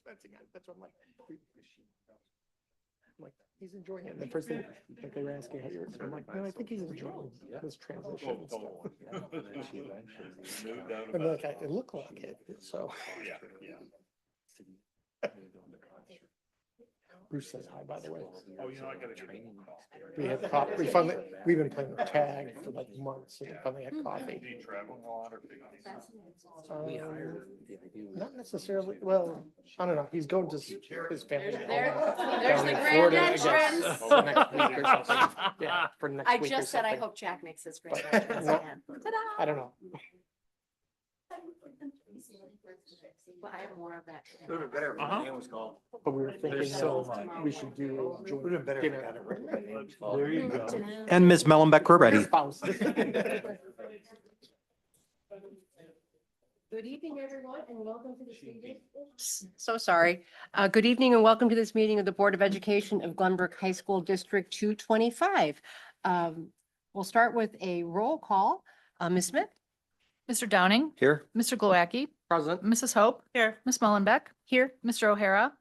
That's what I'm like. He's enjoying it. And the person, like, they were asking how you're, so I'm like, no, I think he's enjoying this transition and stuff. And like, it looked like it, so. Bruce says hi, by the way. Oh, you know, I got a training. We had coffee. We've been playing tag for like months and finally had coffee. Do you travel a lot or? Not necessarily, well, I don't know. He's going to his family. There's the down in grand Florida, I guess, entrance. for next week or something. Yeah, for next I week or just said I something. hope Jack makes his great But, entrance no, again. I don't know. Well, I have more of that. Better. But we were thinking There's so that we should do a joint dinner. There you go. And Ms. Mellenbeck, we're ready. Spouse. Good evening, everyone, and welcome to this meeting. So sorry. Good evening and welcome to this meeting of the Board of Education of Glenbrook High School District 225. We'll start with a roll call. Ms. Smith? Mr. Downing, Here. Mr. Glowacki, Present. Mrs. Hope. Here. Ms. Mullenbeck. Here. Mr. O'Hara,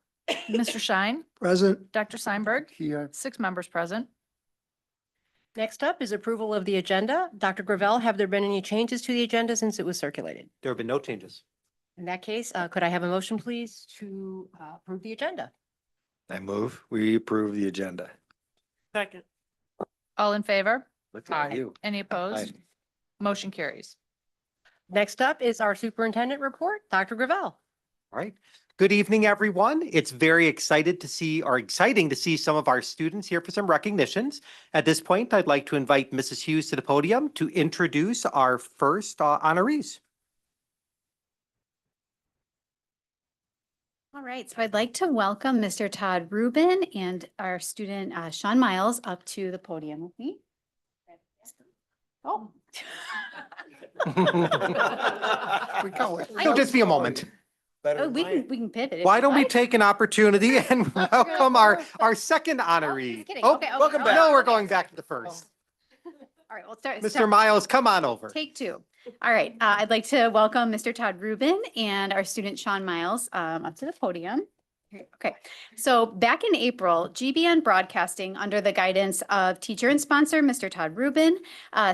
Mr. Shine, Present. Dr. Steinberg, Here. 6 members present. Next up is approval of the agenda. Dr. Gravel, have there been any changes to the agenda since it was circulated? There have been no changes. In that case, could I have a motion, please, to approve the agenda? I move, we approve the agenda. Second. All in favor? Look Aye. at you. Any opposed? Motion carries. Next up is our superintendent report. Dr. Gravel. All right. Good evening, everyone. It's very exciting to see some of our students here for some recognitions. At this point, I'd like to invite Mrs. Hughes to the podium to introduce our first honorees. All right, so I'd like to welcome Mr. Todd Rubin and our student Sean Miles up to the podium with me. Oh. It'll just be a moment. Oh, we can pivot. if Why you'd don't we like. take an opportunity and welcome our second honoree? just kidding. Oh, Okay, welcome okay. back. No, we're going back to the first. All right, we'll start. Mr. Miles, come on over. Take 2. All right, I'd like to welcome Mr. Todd Rubin and our student Sean Miles up to the podium. Okay, so back in April, GBN Broadcasting, under the guidance of teacher and sponsor, Mr. Todd Rubin,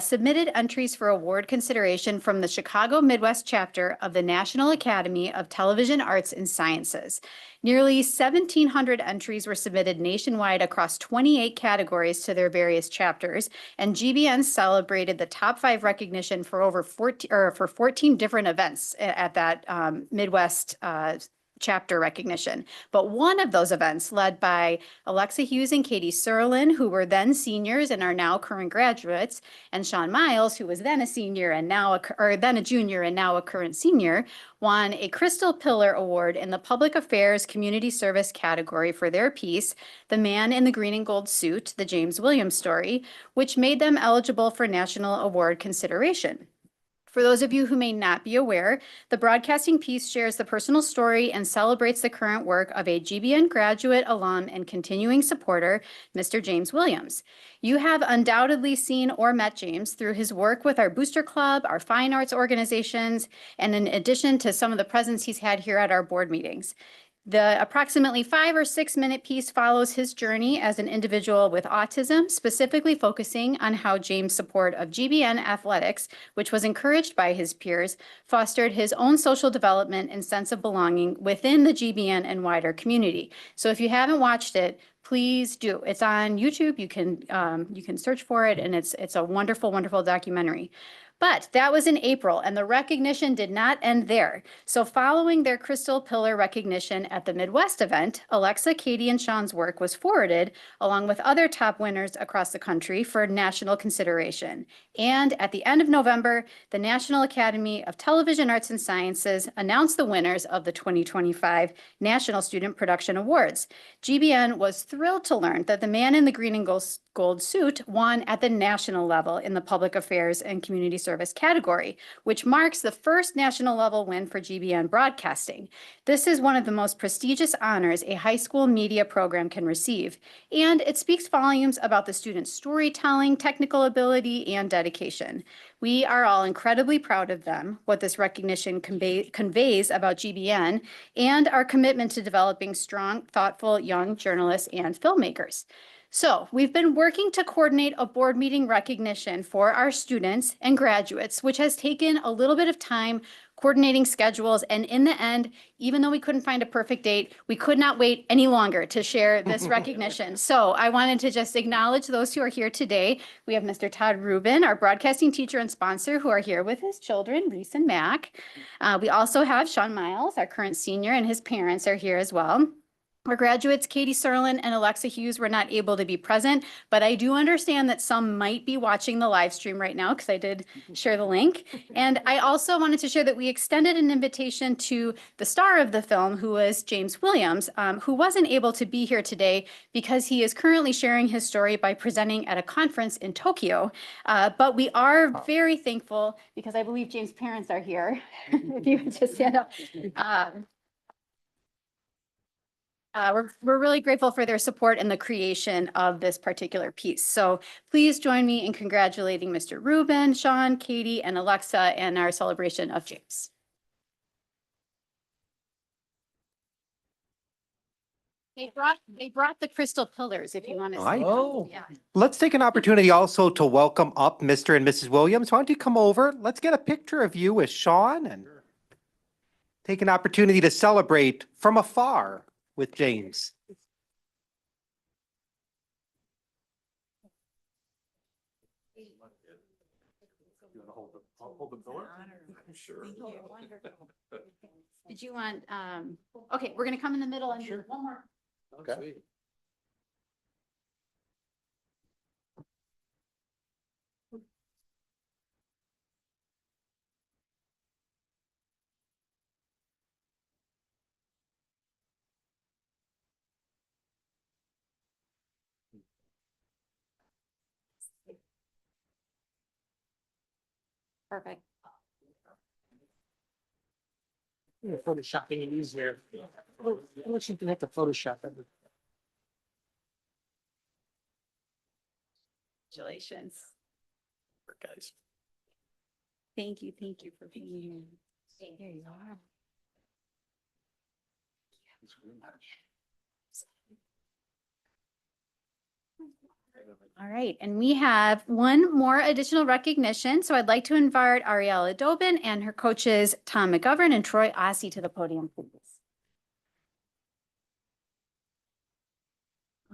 submitted entries for award consideration from the Chicago Midwest chapter of the National Academy of Television Arts and Sciences. Nearly 1,700 entries were submitted nationwide across 28 categories to their various chapters, and GBN celebrated the top 5 recognition for over 14 different events at that Midwest chapter recognition. But one of those events, led by Alexa Hughes and Katie Serlin, who were then seniors and are now current graduates, and Sean Miles, who was then a senior and now then a junior and now a current senior, won a Crystal Pillar Award in the Public Affairs Community Service category for their piece, The Man in the Green and Gold Suit, the James Williams story, which made them eligible for national award consideration. For those of you who may not be aware, the broadcasting piece shares the personal story and celebrates the current work of a GBN graduate, alum, and continuing supporter, Mr. James Williams. You have undoubtedly seen or met James through his work with our Booster Club, our fine arts organizations, and in addition to some of the presence he's had here at our board meetings. The approximately 5 or 6 minute piece follows his journey as an individual with autism, specifically focusing on how James' support of GBN athletics, which was encouraged by his peers, fostered his own social development and sense of belonging within the GBN and wider community. So if you haven't watched it, please do. It's on YouTube. You can search for it, and it's a wonderful, wonderful documentary. But that was in April, and the recognition did not end there. So following their Crystal Pillar recognition at the Midwest event, Alexa, Katie, and Sean's work was forwarded, along with other top winners across the country, for national consideration. And at the end of November, the National Academy of Television Arts and Sciences announced the winners of the 2025 National Student Production Awards. GBN was thrilled to learn that The Man in the Green and Gold Suit won at the national level in the Public Affairs and Community service category, which marks the first national level win for GBN Broadcasting. This is one of the most prestigious honors a high school media program can receive, and it speaks volumes about the students' storytelling, technical ability, and dedication. We are all incredibly proud of them, what this recognition conveys about GBN, and our commitment to developing strong, thoughtful young journalists and filmmakers. So we've been working to coordinate a board meeting recognition for our students and graduates, which has taken a little bit of time coordinating schedules. And in the end, even though we couldn't find a perfect date, we could not wait any longer to share this recognition. So I wanted to just acknowledge those who are here today. We have Mr. Todd Rubin, our broadcasting teacher and sponsor, who are here with his children, Reese and Mac. We also have Sean Miles, our current senior, and his parents are here as well. Our graduates, Katie Serlin and Alexa Hughes, were not able to be present, but I do understand that some might be watching the live stream right now because I did share the link. And I also wanted to share that we extended an invitation to the star of the film, who was James Williams, who wasn't able to be here today because he is currently sharing his story by presenting at a conference in Tokyo. But we are very thankful because I believe James' parents are here. If you would just stand up. We're really grateful for their support in the creation of this particular piece. So please join me in congratulating Mr. Rubin, Sean, Katie, and Alexa in our celebration of James. They brought the crystal pillars if you want to see. Oh. Yeah. Let's take an opportunity also to welcome up Mr. and Mrs. Williams. Why don't you come over? Let's get a picture of you with Sean and take an opportunity to celebrate from afar with James. Sure. Did you want, okay, we're gonna come in the middle and do one more. Okay. Perfect. Yeah, Photoshopping it easier. How much you have to Photoshop it? Congratulations. Guys. Thank you for being here. There you are. All right, and we have one more additional recognition. So I'd like to invite Ariella Dobin and her coaches, Tom McGovern and Troy Ossie, to the podium, please.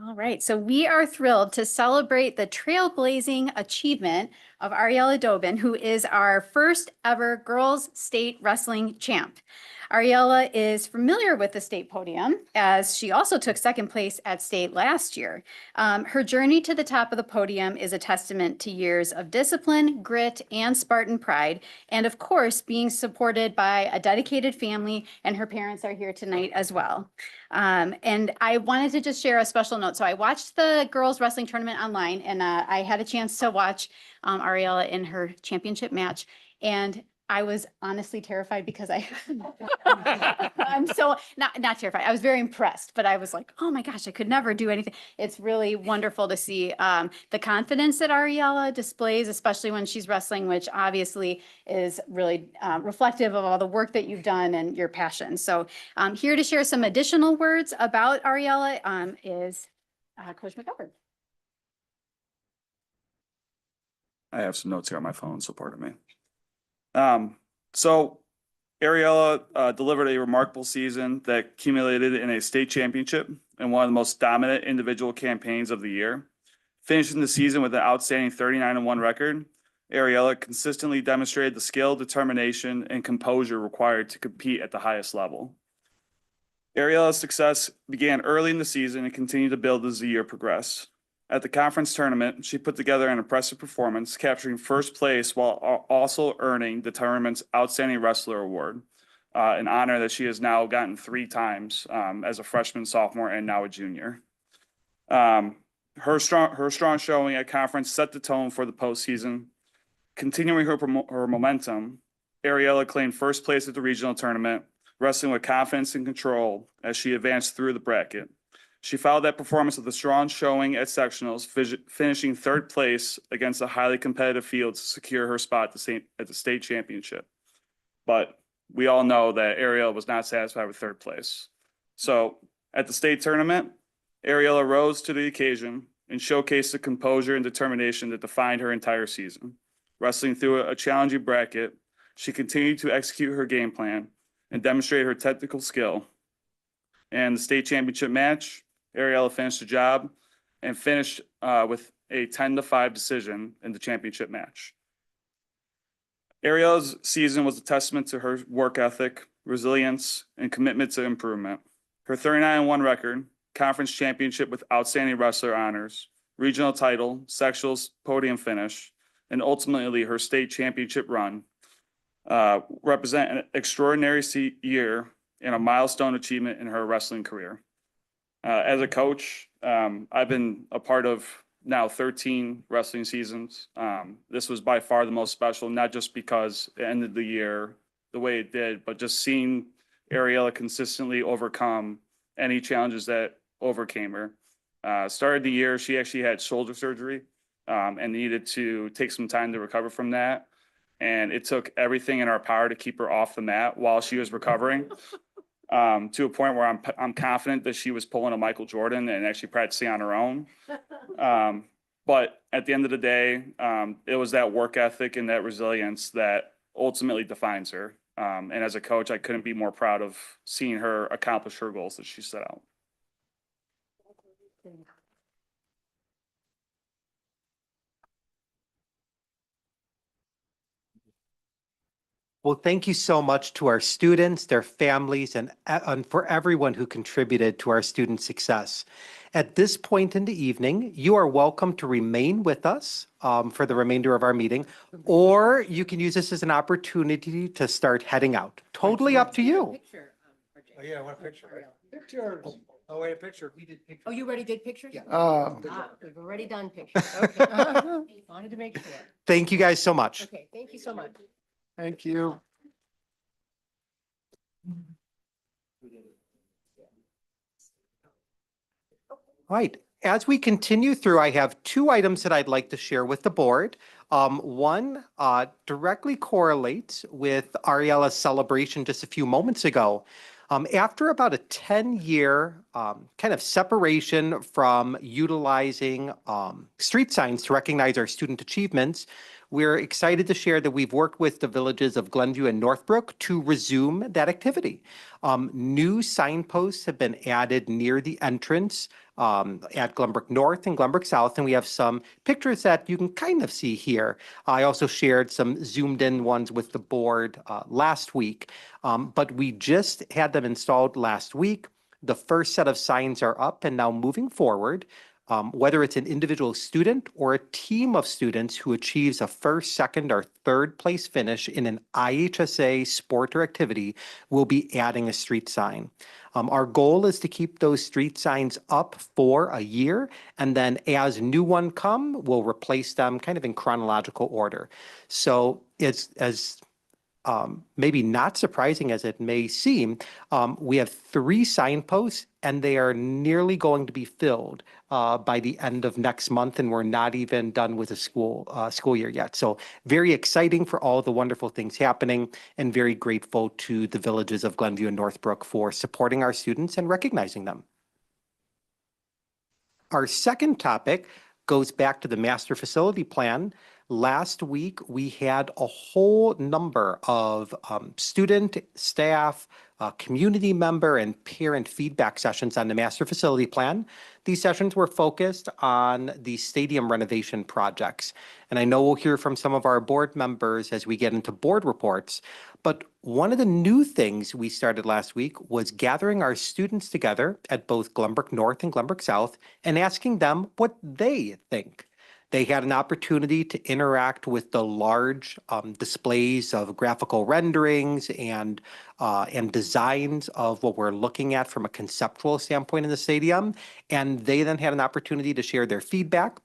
All right, so we are thrilled to celebrate the trailblazing achievement of Ariella Dobin, who is our first ever girls state wrestling champ. Ariella is familiar with the state podium as she also took second place at state last year. Her journey to the top of the podium is a testament to years of discipline, grit, and Spartan pride, and of course, being supported by a dedicated family, and her parents are here tonight as well. And I wanted to just share a special note. So I watched the girls wrestling tournament online, and I had a chance to watch Ariella in her championship match, and I was honestly terrified because I'm so not terrified. I was very impressed, but I was like, oh my gosh, I could never do anything. It's really wonderful to see the confidence that Ariella displays, especially when she's wrestling, which obviously is really reflective of all the work that you've done and your passion. So here to share some additional words about Ariella is Coach McGovern. I have some notes here on my phone, so pardon me. So Ariella delivered a remarkable season that culminated in a state championship and one of the most dominant individual campaigns of the year. Finishing the season with an outstanding 39-1 record, Ariella consistently demonstrated the skill, determination, and composure required to compete at the highest level. Ariella's success began early in the season and continued to build as the year progressed. At the conference tournament, she put together an impressive performance, capturing first place while also earning the tournament's Outstanding Wrestler Award, an honor that she has now gotten 3 times as a freshman, sophomore, and now a junior. Her strong showing at conference set the tone for the postseason. Continuing her momentum, Ariella claimed first place at the regional tournament, wrestling with confidence and control as she advanced through the bracket. She followed that performance with a strong showing at sectionals, finishing third place against a highly competitive field to secure her spot at the state championship. But we all know that Ariella was not satisfied with third place. So at the state tournament, Ariella rose to the occasion and showcased the composure and determination that defined her entire season. Wrestling through a challenging bracket, she continued to execute her game plan and demonstrate her technical skill. And the state championship match, Ariella finished the job and finished with a 10-5 decision in the championship match. Ariella's season was a testament to her work ethic, resilience, and commitment to improvement. Her 39-1 record, conference championship with outstanding wrestler honors, regional title, sectionals podium finish, and ultimately her state championship run represent an extraordinary year and a milestone achievement in her wrestling career. As a coach, I've been a part of now 13 wrestling seasons. This was by far the most special, not just because it ended the year the way it did, but just seeing Ariella consistently overcome any challenges that overcame her. Started the year, she actually had shoulder surgery and needed to take some time to recover from that. And it took everything in our power to keep her off the mat while she was recovering. To a point where I'm confident that she was pulling a Michael Jordan and actually practicing on her own. But at the end of the day, it was that work ethic and that resilience that ultimately defines her. And as a coach, I couldn't be more proud of seeing her accomplish her goals that she set out. Well, thank you so much to our students, their families, and for everyone who contributed to our student success. At this point in the evening, you are welcome to remain with us for the remainder of our meeting, or you can use this as an opportunity to start heading out. Totally up to you. Oh, yeah, I want a picture. Pictures. Oh, wait, a picture. We did pictures. Oh, you already did pictures? Yeah. We've already done pictures. Okay. Wanted to make sure. Thank you guys so much. Okay, thank you so much. Thank you. All right, as we continue through, I have two items that I'd like to share with the board. One directly correlates with Ariella's celebration just a few moments ago. After about a 10-year kind of separation from utilizing street signs to recognize our student achievements, we're excited to share that we've worked with the villages of Glenview and Northbrook to resume that activity. New signposts have been added near the entrance at Glenbrook North and Glenbrook South, and we have some pictures that you can kind of see here. I also shared some zoomed in ones with the board last week, but we just had them installed last week. The first set of signs are up, and now moving forward, whether it's an individual student or a team of students who achieves a first, second, or third place finish in an IHSA sport or activity, will be adding a street sign. Our goal is to keep those street signs up for a year, and then as new ones come, we'll replace them kind of in chronological order. So it's as maybe not surprising as it may seem, we have 3 signposts, and they are nearly going to be filled by the end of next month, and we're not even done with the school year yet. So very exciting for all the wonderful things happening, and very grateful to the villages of Glenview and Northbrook for supporting our students and recognizing them. Our second topic goes back to the master facility plan. Last week, we had a whole number of student, staff, community member, and parent feedback sessions on the master facility plan. These sessions were focused on the stadium renovation projects. And I know we'll hear from some of our board members as we get into board reports. But one of the new things we started last week was gathering our students together at both Glenbrook North and Glenbrook South and asking them what they think. They had an opportunity to interact with the large displays of graphical renderings and designs of what we're looking at from a conceptual standpoint in the stadium. And they then had an opportunity to share their feedback.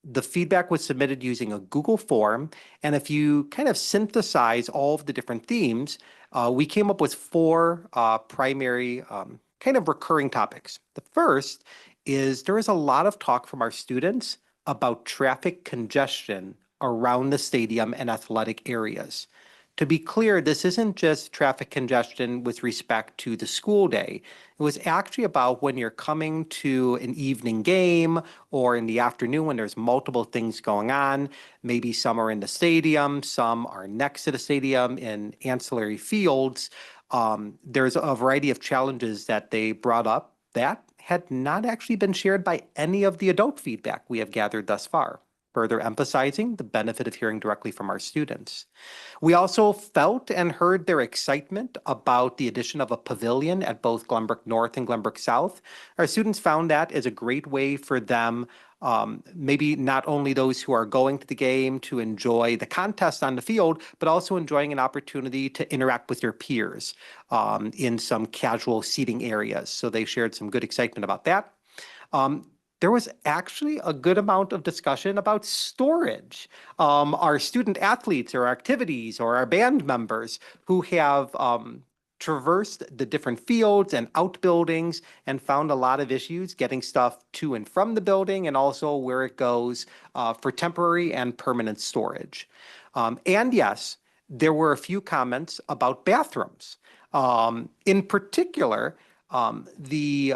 The feedback was submitted using a Google form. And if you kind of synthesize all of the different themes, we came up with four primary kind of recurring topics. The first is there is a lot of talk from our students about traffic congestion around the stadium and athletic areas. To be clear, this isn't just traffic congestion with respect to the school day. It was actually about when you're coming to an evening game or in the afternoon when there's multiple things going on. Maybe some are in the stadium, some are next to the stadium in ancillary fields. There's a variety of challenges that they brought up that had not actually been shared by any of the adult feedback we have gathered thus far, further emphasizing the benefit of hearing directly from our students. We also felt and heard their excitement about the addition of a pavilion at both Glenbrook North and Glenbrook South. Our students found that as a great way for them, maybe not only those who are going to the game to enjoy the contest on the field, but also enjoying an opportunity to interact with their peers in some casual seating areas. So they shared some good excitement about that. There was actually a good amount of discussion about storage. Our student athletes or activities or our band members who have traversed the different fields and outbuildings and found a lot of issues getting stuff to and from the building and also where it goes for temporary and permanent storage. And yes, there were a few comments about bathrooms. In particular, the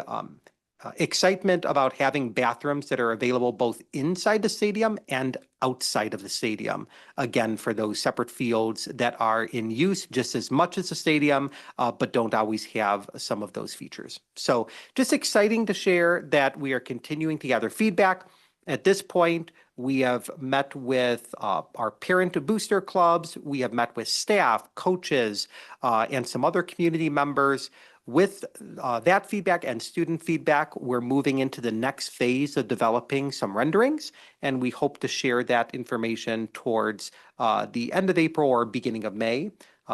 excitement about having bathrooms that are available both inside the stadium and outside of the stadium. Again, for those separate fields that are in use just as much as the stadium, but don't always have some of those features. So just exciting to share that we are continuing to gather feedback. At this point, we have met with our parent booster clubs. We have met with staff, coaches, and some other community members. With that feedback and student feedback, we're moving into the next phase of developing some renderings, and we hope to share that information towards the end of April or beginning of May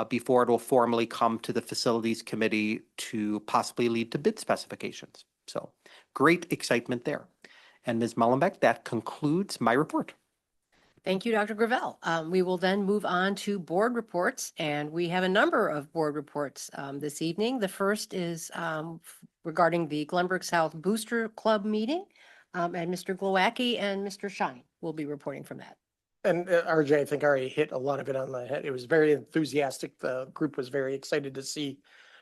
before it will formally come to the facilities committee to possibly lead to bid specifications. So great excitement there. And Ms. Mullenbeck, that concludes my report. Thank you, Dr. Gravel. We will then move on to board reports, and we have a number of board reports this evening. The first is regarding the Glenbrook South Booster Club meeting, and Mr. Glowacki and Mr. Shine will be reporting from that. And RJ, I think already hit a lot of it on the head. It was very enthusiastic. The group was very excited to see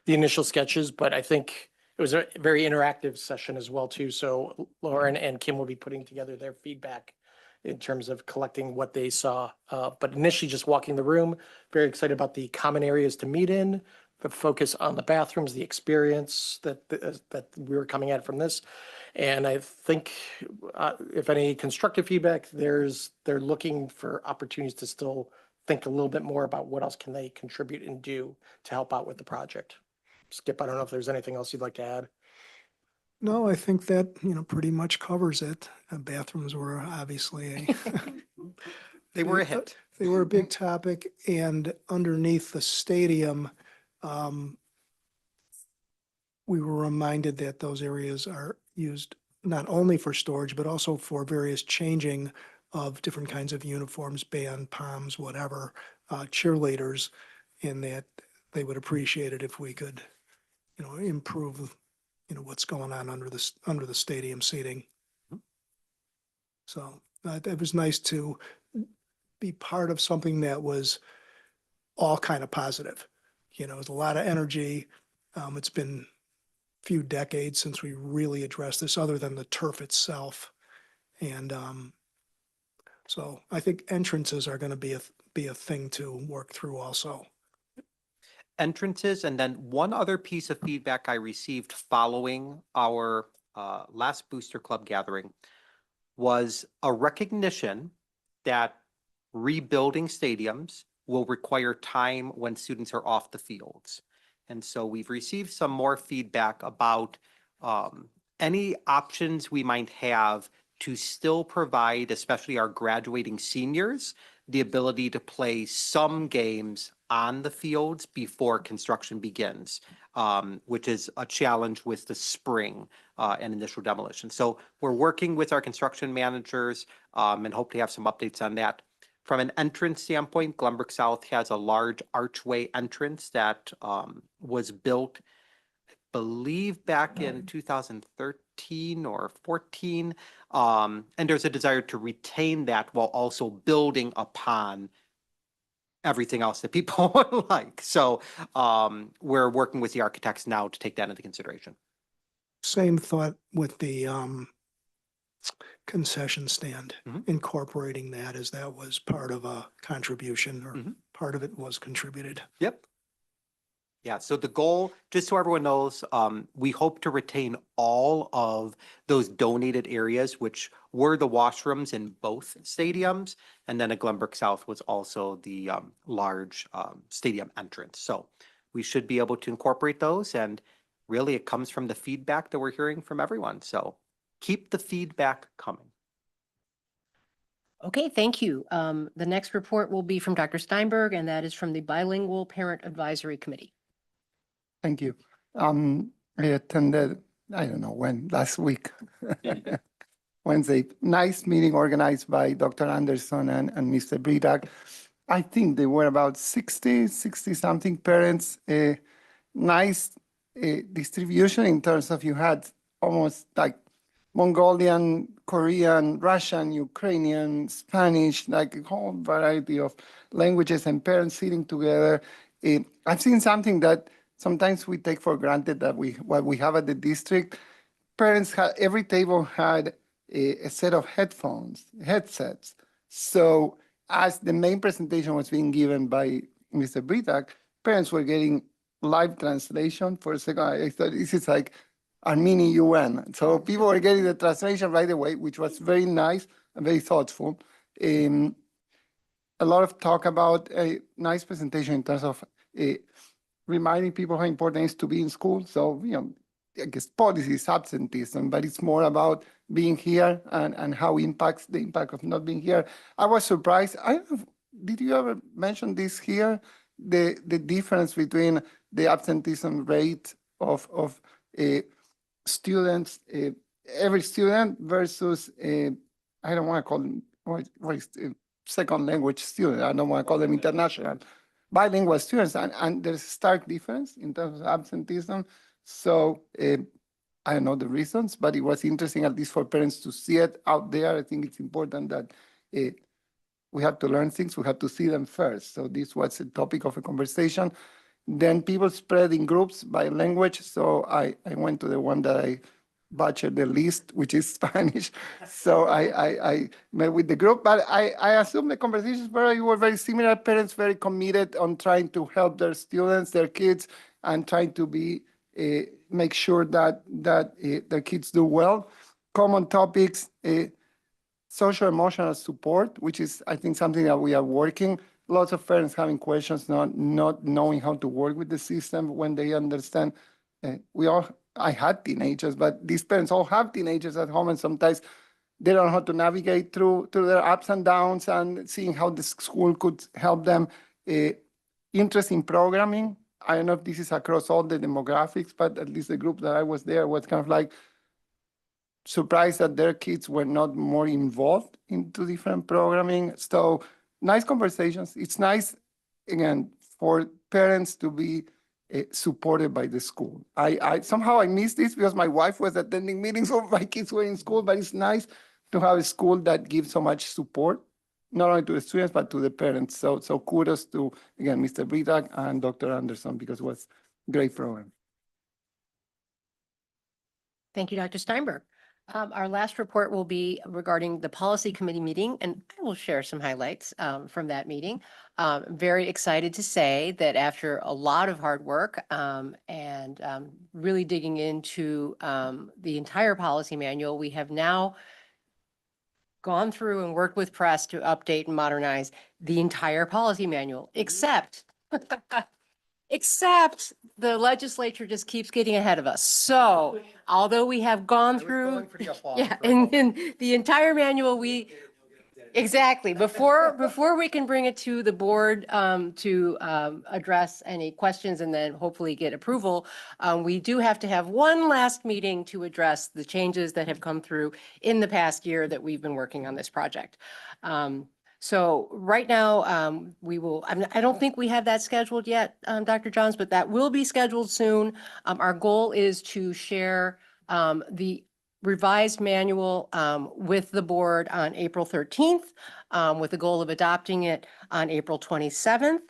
the initial sketches, but I think it was a very interactive session as well too. So Lauren and Kim will be putting together their feedback in terms of collecting what they saw. But initially just walking the room, very excited about the common areas to meet in, the focus on the bathrooms, the experience that we were coming at from this. And I think if any constructive feedback, they're looking for opportunities to still think a little bit more about what else can they contribute and do to help out with the project. Skip, I don't know if there's anything else you'd like to add. No, I think that, pretty much covers it. Bathrooms were obviously They were a hit. They were a big topic, and underneath the stadium, we were reminded that those areas are used not only for storage, but also for various changing of different kinds of uniforms, band, POMs, whatever, cheerleaders, and that they would appreciate it if we could, improve what's going on under the stadium seating. So it was nice to be part of something that was all kind of positive. It was a lot of energy. It's been a few decades since we really addressed this other than the turf itself. And so I think entrances are going to be a thing to work through also. Entrances, and then one other piece of feedback I received following our last Booster Club gathering was a recognition that rebuilding stadiums will require time when students are off the fields. And so we've received some more feedback about any options we might have to still provide, especially our graduating seniors, the ability to play some games on the fields before construction begins, which is a challenge with the spring and initial demolition. So we're working with our construction managers and hope to have some updates on that. From an entrance standpoint, Glenbrook South has a large archway entrance that was built, I believe, back in 2013 or 14. And there's a desire to retain that while also building upon everything else that people would like. So we're working with the architects now to take that into consideration. Same thought with the concession stand, Mhm. incorporating that as that was part of a contribution or Mhm. part of it was contributed. Yep. Yeah, so the goal, just so everyone knows, we hope to retain all of those donated areas, which were the washrooms in both stadiums. And then at Glenbrook South was also the large stadium entrance. So we should be able to incorporate those. And really, it comes from the feedback that we're hearing from everyone. So keep the feedback coming. Okay, thank you. The next report will be from Dr. Steinberg, and that is from the Bilingual Parent Advisory Committee. Thank you. I attended, I don't know when, last week, Wednesday, nice meeting organized by Dr. Anderson and Mr. Britak. I think there were about 60 something parents, nice distribution in terms of you had almost like Mongolian, Korean, Russian, Ukrainian, Spanish, like a whole variety of languages and parents sitting together. I've seen something that sometimes we take for granted that what we have at the district. Parents had, every table had a set of headsets. So as the main presentation was being given by Mr. Britak, parents were getting live translation for a second. I thought this is like our mini UN. So people were getting the translation right away, which was very nice and very thoughtful. A lot of talk about a nice presentation in terms of reminding people how important it is to be in school. So, I guess policy is absenteeism, but it's more about being here and how impacts the impact of not being here. I was surprised. Did you ever mention this here? The difference between the absenteeism rate of students, every student versus, I don't want to call them, what is second language student. I don't want to call them international. Bilingual students, and there's a stark difference in terms of absenteeism. So I don't know the reasons, but it was interesting, at least for parents, to see it out there. I think it's important that we have to learn things, we have to see them first. So this was a topic of a conversation. Then people spread in groups by language. So I went to the one that I butchered the least, which is Spanish. So I met with the group, but I assume the conversations were very similar. Parents very committed on trying to help their students, their kids, and trying to make sure that their kids do well. Common topics, social emotional support, which is, I think, something that we are working. Lots of parents having questions, not knowing how to work with the system when they understand. I had teenagers, but these parents all have teenagers at home, and sometimes they don't know how to navigate through their ups and downs, and seeing how the school could help them. Interest in programming. I don't know if this is across all the demographics, but at least the group that I was there was kind of like surprised that their kids were not more involved into different programming. So nice conversations. It's nice, again, for parents to be supported by the school. I somehow I missed this because my wife was attending meetings so my kids were in school, but it's nice to have a school that gives so much support, not only to the students, but to the parents. So kudos to, again, Mr. Britak and Dr. Anderson, because it was a great program. Thank you, Dr. Steinberg. Our last report will be regarding the policy committee meeting, and I will share some highlights from that meeting. Very excited to say that after a lot of hard work and really digging into the entire policy manual, we have now gone through and worked with press to update and modernize the entire policy manual, except the legislature just keeps getting ahead of us. So although we have gone through, yeah, and the entire manual, Exactly. Before we can bring it to the board to address any questions and then hopefully get approval, we do have to have one last meeting to address the changes that have come through in the past year that we've been working on this project. So right now, we will, I don't think we have that scheduled yet, Dr. Johns, but that will be scheduled soon. Our goal is to share the revised manual with the board on April 13th, with the goal of adopting it on April 27th.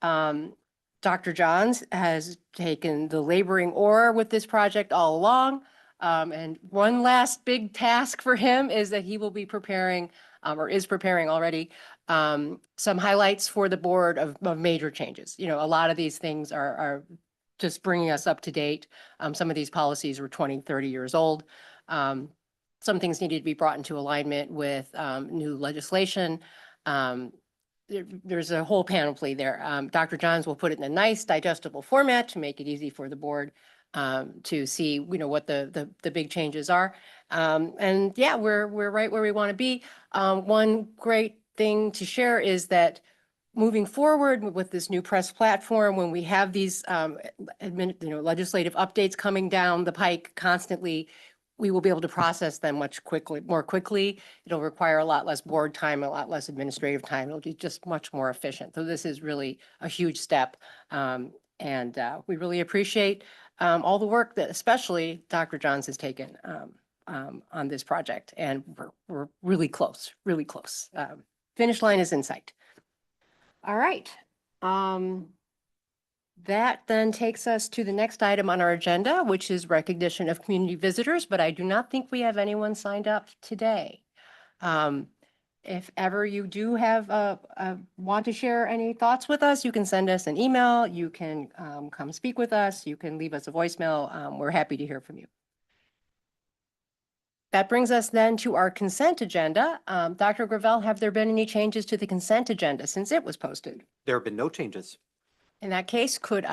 Dr. Johns has taken the laboring oar with this project all along. And one last big task for him is that he will be preparing, or is preparing already, some highlights for the board of major changes. You know, a lot of these things are just bringing us up to date. Some of these policies were 20, 30 years old. Some things needed to be brought into alignment with new legislation. There's a whole panoply there. Dr. Johns will put it in a nice digestible format to make it easy for the board to see, you know, what the big changes are. And yeah, we're right where we want to be. One great thing to share is that moving forward with this new press platform, when we have these legislative updates coming down the pike constantly, we will be able to process them more quickly. It'll require a lot less board time, a lot less administrative time. It'll be just much more efficient. So this is really a huge step. And we really appreciate all the work that especially Dr. Johns has taken on this project. And we're really close, really close. Finish line is in sight. All right. That then takes us to the next item on our agenda, which is recognition of community visitors, but I do not think we have anyone signed up today. If ever you do have want to share any thoughts with us, you can send us an email, you can come speak with us, you can leave us a voicemail. We're happy to hear from you. That brings us then to our consent agenda. Dr. Gravel, have there been any changes to the consent agenda since it was posted? There have been no changes. In that case, before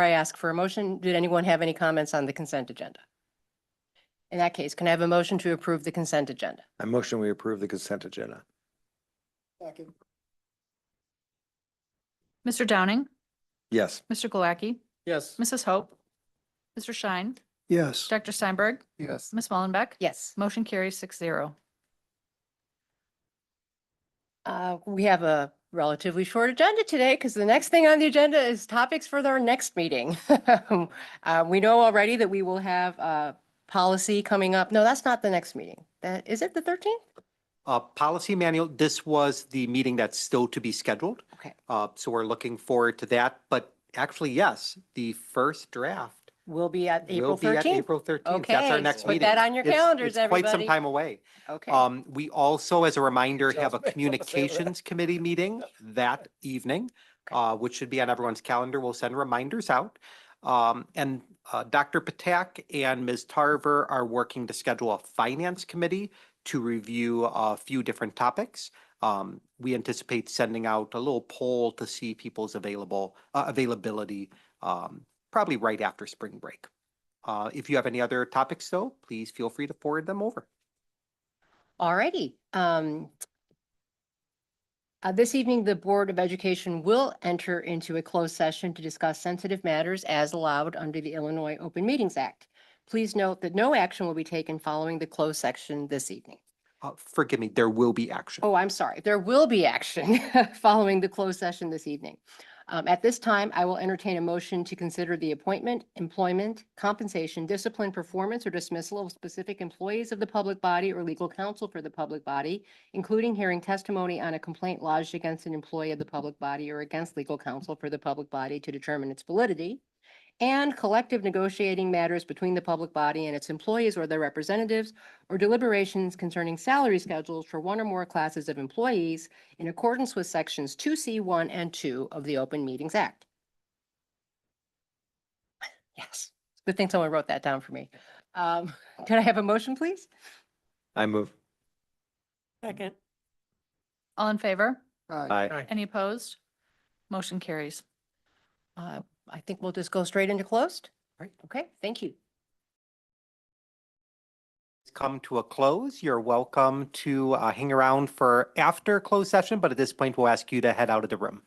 I ask for a motion, did anyone have any comments on the consent agenda? In that case, can I have a motion to approve the consent agenda? I motion we approve the consent agenda. Mr. Downing, Yes. Mr. Glowacki, Yes. Mrs. Hope, Mr. Schein, Yes. Dr. Steinberg, Yes. Ms. Mullenbeck. Yes. Motion carries 6-0. We have a relatively short agenda today because the next thing on the agenda is topics for our next meeting. We know already that we will have policy coming up. No, that's not the next meeting. Is it the 13th? Policy manual, this was the meeting that's still to be scheduled. Okay. So we're looking forward to that. But actually, yes, the first draft We'll be at April will be at 13th. April 13th. That's our Okay, next put meeting. that on your calendars, It's quite some everybody. time away. Okay. We also, as a reminder, have a Just- communications committee meeting that evening, which should be on everyone's calendar. We'll send reminders out. And Dr. Patak and Ms. Tarver are working to schedule a finance committee to review a few different topics. We anticipate sending out a little poll to see people's availability, probably right after spring break. If you have any other topics though, please feel free to forward them over. All righty. This evening, the Board of Education will enter into a closed session to discuss sensitive matters as allowed under the Illinois Open Meetings Act. Please note that no action will be taken following the closed section this evening. Forgive me, there will be action. Oh, I'm sorry. There will be action following the closed session this evening. At this time, I will entertain a motion to consider the appointment, employment, compensation, discipline, performance, or dismissal of specific employees of the public body or legal counsel for the public body, including hearing testimony on a complaint lodged against an employee of the public body or against legal counsel for the public body to determine its validity, and collective negotiating matters between the public body and its employees or their representatives, or deliberations concerning salary schedules for one or more classes of employees in accordance with sections 2C1 and 2 of the Open Meetings Act. Yes, good thing someone wrote that down for me. Can I have a motion, please? I move. Second. All in favor? Aye. Any opposed? Motion carries. I think we'll just go straight into closed. Right. Okay, thank you. come to a close. You're welcome to hang around for after closed session, but at this point, we'll ask you to head out of the room.